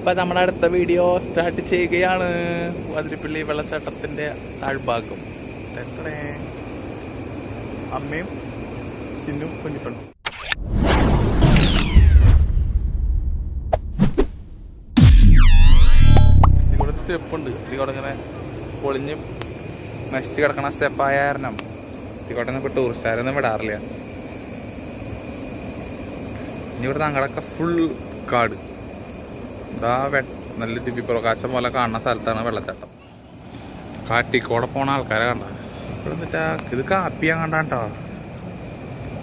അപ്പം നമ്മുടെ അടുത്ത വീഡിയോ സ്റ്റാർട്ട് ചെയ്യുകയാണ്. അതിരപ്പള്ളി വെള്ളച്ചാട്ടത്തിൻ്റെ താഴ്ഭാഗം. എത്രേ അമ്മയും ചിന്നും കുഞ്ഞിപ്പെണ്ണും. ഇതിലൂടെ സ്റ്റെപ്പുണ്ട്. ഇതിലൂടെ ഇങ്ങനെ പൊളിഞ്ഞ് നശിച്ച് കിടക്കണ സ്റ്റെപ്പായ കാരണം ഇതിക്കോട്ടൊന്നും ഇപ്പോൾ ടൂറിസ്റ്റുകാരൊന്നും വിടാറില്ല. ഇനി ഇവിടെ ഞങ്ങളൊക്കെ ഫുൾ കാട്. ഇതാ നല്ല ദിവ്യപ്രകാശം പോലെ കാണുന്ന സ്ഥലത്താണ് വെള്ളച്ചാട്ടം. കാട്ടിക്കോടെ പോണ ആൾക്കാരെ കണ്ട ഇവിടെ എന്നിട്ടാ ഇത് കാപ്പിയാൻ കണ്ടാട്ടോ.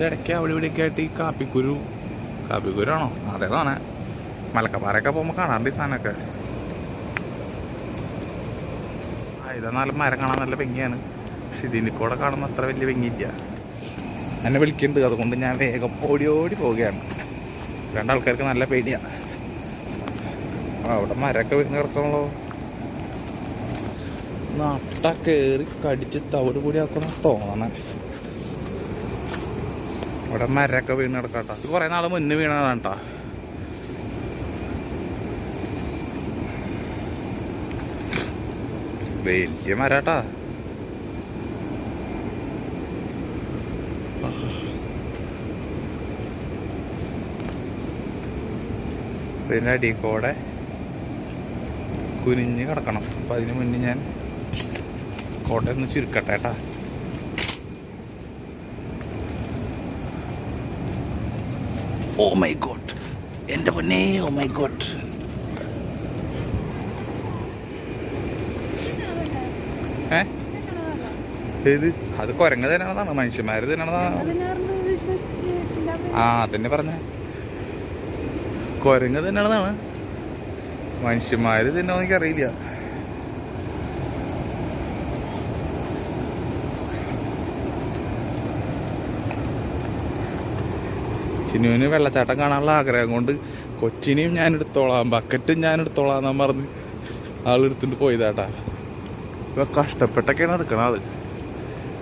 ഇടയ്ക്ക് അവിടെ ഇവിടെയൊക്കെ ആയിട്ട് ഈ കാപ്പിക്കുരാണോ അതേതാണ് മലക്കപ്പാറയൊക്കെ പോകുമ്പോൾ കാണാറുണ്ട് ഈ സാധനമൊക്കെ. ഇതാ നല്ല മരം കാണാൻ നല്ല ഭംഗിയാണ്. പക്ഷെ ഇതിൻ്റെ കൂടെ കാണുമ്പോൾ അത്ര വലിയ ഭംഗിയില്ല. എന്നെ വിളിക്കുന്നുണ്ട്, അതുകൊണ്ട് ഞാൻ വേഗം ഓടി പോവുകയാണ്. രണ്ടാൾക്കാർക്ക് നല്ല പേടിയാണ്. അവിടെ മരമൊക്കെ വീണ് കിടക്കണല്ലോ. നട്ട കയറി കടിച്ച് തവിട് കൂടി ആക്കണം തോന്നണേ. അവിടെ മരമൊക്കെ വീണ് കിടക്കാട്ടോ. ഇത് കുറേ നാൾ മുന്നേ വീണതാണ് കേട്ടോ. വലിയ മരാട്ടാ. ഇതിൻ്റെ അടിയിൽ കൂടെ കുനിഞ്ഞ് കിടക്കണം. അപ്പം അതിന് മുന്നേ ഞാൻ കോട്ടയം ഒന്ന് ചുരുക്കട്ടെ കേട്ടാ. ഓ മൈ ഗോഡ്, എൻ്റെ പൊന്നേ, ഓ മൈ ഗോഡ്. ഏത് അത് കുരങ്ങ് തന്നെയാണെന്നാണ്, മനുഷ്യന്മാർ തന്നെയാണെന്നാണ്. ആ അതന്നെ പറഞ്ഞേ, കുരങ്ങ് തന്നെയാണെന്നാണ്. മനുഷ്യന്മാർ തന്നെ എനിക്കറിയില്ല. ചിന്നുവിന് വെള്ളച്ചാട്ടം കാണാനുള്ള ആഗ്രഹം കൊണ്ട് കൊച്ചിനെയും ഞാൻ എടുത്തോളാം, ബക്കറ്റും ഞാൻ എടുത്തോളാം എന്നാ പറഞ്ഞ് ആളെടുത്തിട്ട് പോയതാട്ടാ. ഇപ്പൊ കഷ്ടപ്പെട്ടൊക്കെയാണ് എടുക്കണത്.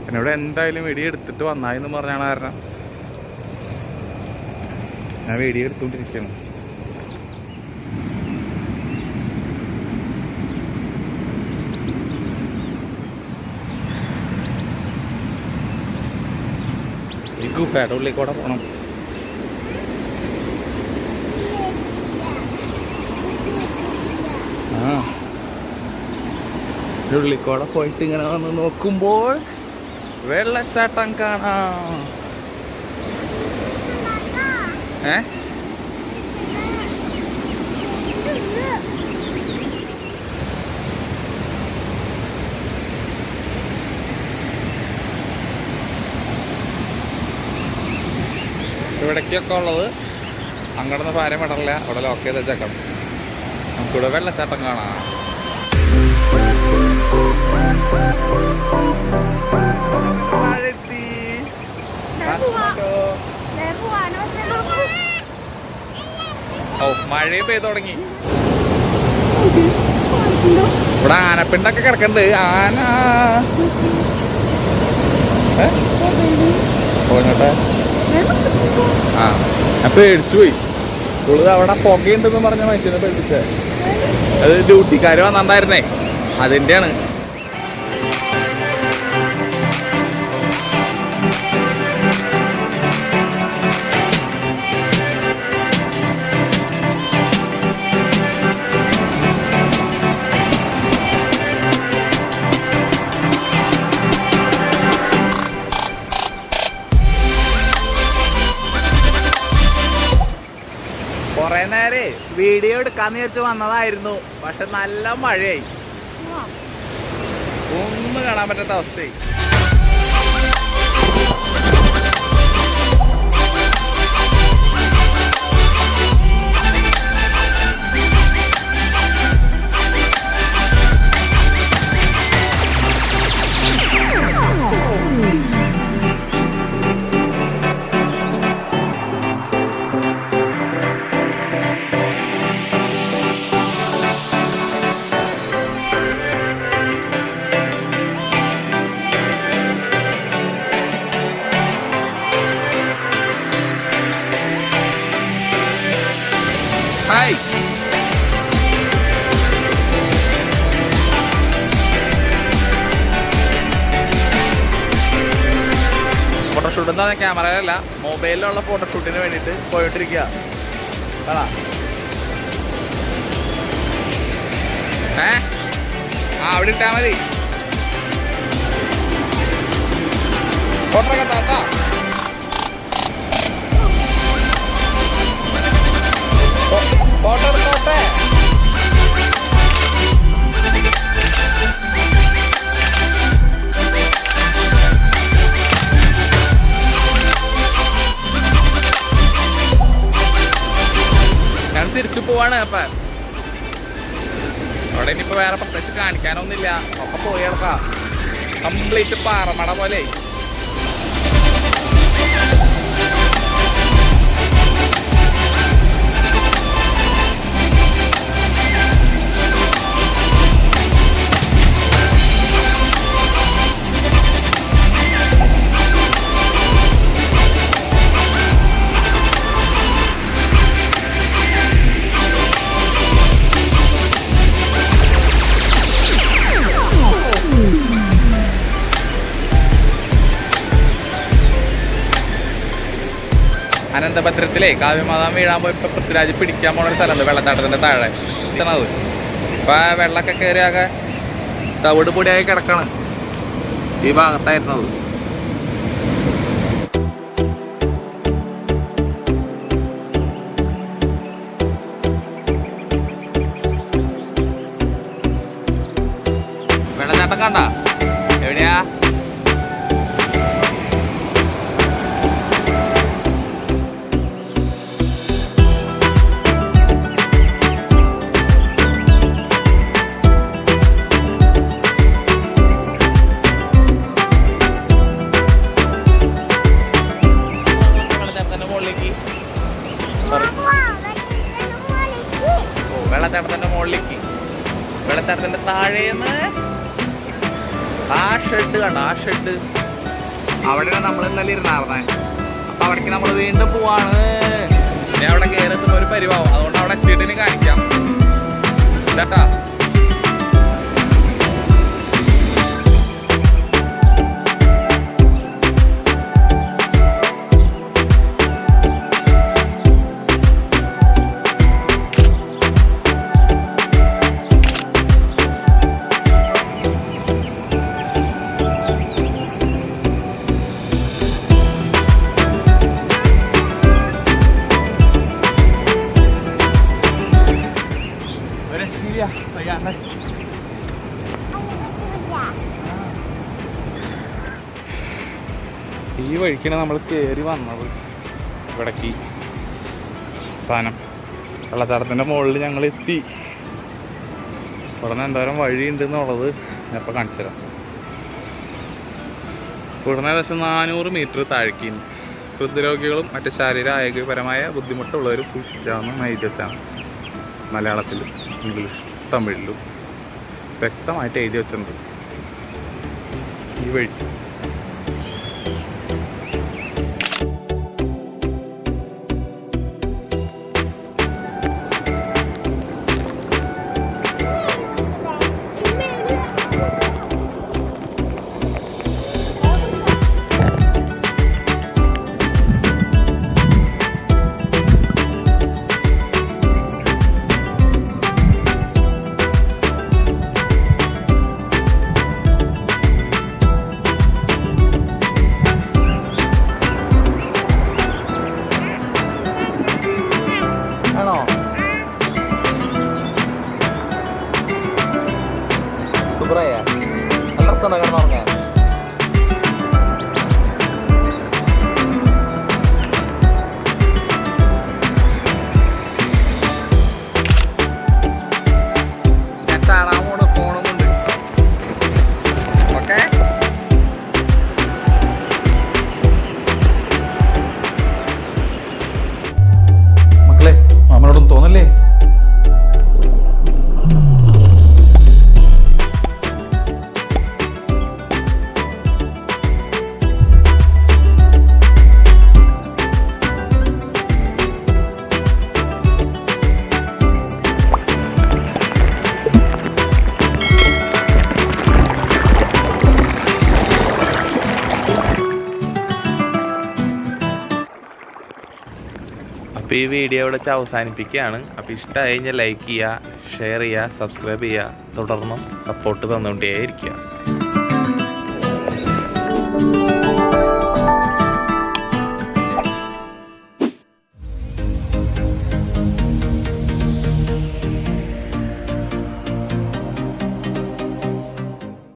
എന്നോട് എന്തായാലും വീഡിയോ എടുത്തിട്ട് വന്നായെന്ന് പറഞ്ഞാണ് കാരണം ഞാൻ വീഡിയോ എടുത്തുകൊണ്ടിരിക്കുകയാണ്. ഈ ഗുഹയുടെ ഉള്ളിൽ കൂടെ പോകണം. ഉള്ളിൽ കൂടെ പോയിട്ട് ഇങ്ങനെ വന്ന് നോക്കുമ്പോൾ വെള്ളച്ചാട്ടം കാണാം. ഇവിടേക്കൊക്കെ ഉള്ളത് അങ്ങോട്ടൊന്നും ഭാരം വിടറില്ല. അവിടെ ലോക്ക് ചെയ്ത് വെച്ചേക്കാം. നമുക്കിവിടെ വെള്ളച്ചാട്ടം കാണാം. ഓ മഴയും പെയ്ത് തുടങ്ങി. ഇവിടെ ആനപ്പിണ്ടൊക്കെ കിടക്കണ്ട്. ആന പോട്ടെ. ആ ഞാൻ പേടിച്ചു പോയി. ഉള്ളത് അവിടെ പുകയുണ്ടെന്ന് പറഞ്ഞ മനുഷ്യനെ പേടിച്ചേ. അത് ഡ്യൂട്ടിക്കാർ വന്നിട്ടുണ്ടായിരുന്നേ, അതിൻ്റെയാണ്. കുറെ നേരെ വീഡിയോ എടുക്കാന്ന് വെച്ച് വന്നതായിരുന്നു. പക്ഷെ നല്ല മഴയായി, ഒന്നും കാണാൻ പറ്റാത്ത അവസ്ഥയായി. ഫോട്ടോഷൂട്ട് എന്താ ക്യാമറയിലല്ല, മൊബൈലിലുള്ള ഫോട്ടോഷൂട്ടിന് വേണ്ടിയിട്ട് പോയിട്ടിരിക്കുക. അവിടെ ഇട്ടാ മതി. ഫോട്ടോ കേട്ടാ ഫോട്ടോ എടുത്തോട്ടെ. ഞാൻ തിരിച്ചു പോവാണ്. അപ്പം അവിടെ ഇനിയിപ്പോൾ വേറെ പ്രത്യേകിച്ച് കാണിക്കാനൊന്നുമില്ല. ഒക്കെ പോയി കിടക്കാം. കംപ്ലീറ്റ് പാറമട പോലെ. അനന്തപത്രത്തിലെ കാവ്യമാതാവ് വീഴാൻ പോയി ഇപ്പം പൃഥ്വിരാജ് പിടിക്കാൻ പോണൊരു സ്ഥലമുണ്ട് വെള്ളച്ചാട്ടത്തിൻ്റെ താഴെ എത്തണത്. ഇപ്പം ആ വെള്ളമൊക്കെ കയറിയാകെ തവിട് പൊടിയായി കിടക്കണം. ഈ ഭാഗത്തായിരുന്നത്. വെള്ളച്ചാട്ടം കണ്ട എവിടെയാ? വെള്ളച്ചാട്ടത്തിന്റെ മുകളിലേക്ക്, വെള്ളച്ചാട്ടത്തിന്റെ താഴേന്ന് ആ ഷെഡ് കണ്ട, ആ ഷെഡ് അവിടെയാണ് നമ്മൾ ഇന്നലെ ഇരുന്നാർന്നേ. അപ്പൊ അവിടേക്ക് നമ്മൾ വീണ്ടും പോവാണ്. ഇനി അവിടെ കയറുന്ന ഒരു പരിവാവും. അതുകൊണ്ട് അവിടെ എത്തിയിട്ട് കാണിക്കാം കേട്ടാ. ഈ വഴിക്കാണ് നമ്മൾ കയറി വന്നത്. ഇവിടേക്ക് സാധനം വെള്ളച്ചാട്ടത്തിൻ്റെ മുകളിൽ ഞങ്ങൾ എത്തി. ഇവിടെ നിന്ന് എന്തോരം വഴിയുണ്ട് എന്നുള്ളത് ഞാൻ ഇപ്പോൾ കാണിച്ചു തരാം. ഇവിടുന്ന് ഏകദേശം 400 മീറ്റർ താഴേക്ക്. ഹൃദ്രോഗികളും മറ്റ് ശാരീരിക ആരോഗ്യപരമായ ബുദ്ധിമുട്ടുള്ളവരും സൂക്ഷിക്കാവുന്ന എഴുതി വെച്ചാണ്. മലയാളത്തിലും ഇംഗ്ലീഷ് തമിഴിലും വ്യക്തമായിട്ട് എഴുതി വെച്ചിട്ടുണ്ട് ഈ വഴി. അപ്പോൾ ഈ വീഡിയോ ഇവിടെ വെച്ച് അവസാനിപ്പിക്കുകയാണ്. അപ്പോൾ ഇഷ്ടമായി കഴിഞ്ഞാൽ ലൈക്ക് ചെയ്യുക, ഷെയർ ചെയ്യുക, സബ്സ്ക്രൈബ് ചെയ്യുക, തുടർന്നും സപ്പോർട്ട് തന്നുകൊണ്ടേയിരിക്കുക.